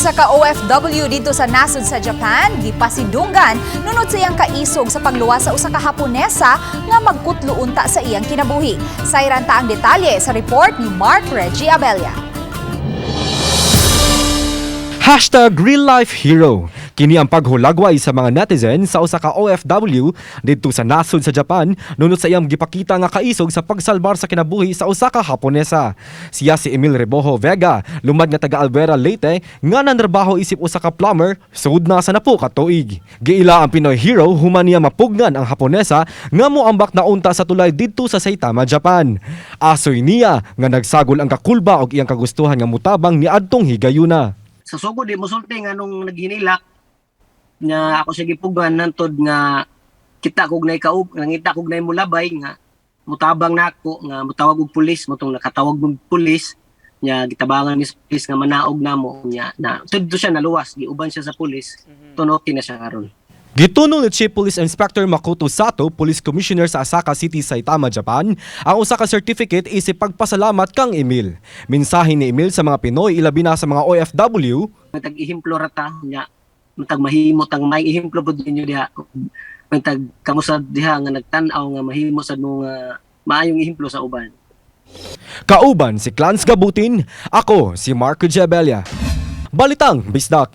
Usa ka OFW dito sa nasod sa Japan gipasidunggan nunod sa iyang kaisog sa pagluwas sa usa ka Haponesa nga magkutlo unta sa iyang kinabuhi. Sayran ta ang detalye sa report ni Mark Reggie Abella. #RealLifeHero. Kini ang paghulagway sa mga netizen sa usa ka OFW didto sa nasod sa Japan nunod sa iyang gipakita nga kaisog sa pagsalbar sa kinabuhi sa usa ka Haponesa. Siya si Emil Rebojo Vega, lumad nga taga Alvera, Leyte, nga nanrabaho isip usa ka plumber sud na sa napo ka tuig. Giila ang Pinoy hero human niya mapugnan ang Haponesa nga moambak na unta sa tulay didto sa Saitama, Japan. Asoy niya nga nagsagol ang kakulba og iyang kagustuhan nga mutabang ni adtong higayuna. Sa sugod di musulti nga nung naghinilak nga ako sige pugan nantod nga kita kog nay kaug nangita kog nay mulabay nga mutabang nako nga mutawag og pulis motong nakatawag og pulis nya gitabangan ni pulis nga manaog namo nya na tudto siya naluwas giuban siya sa pulis tunoki na siya karon. Gitunol ni Chief Police Inspector Makoto Sato, Police Commissioner sa Asaka City, Saitama, Japan, ang usa ka certificate isip pagpasalamat kang Emil. Mensahe ni Emil sa mga Pinoy ilabi na sa mga OFW. Matag ihimplo rata nya matag mahimo tang may ihimplo pud ninyo diha. Matag kamusta diha nga nagtan-aw nga mahimo sad mo nga maayong ihimplo sa uban. Kauban si Clans Gabutin, ako si Marco Jabella. Balitang Bisdak.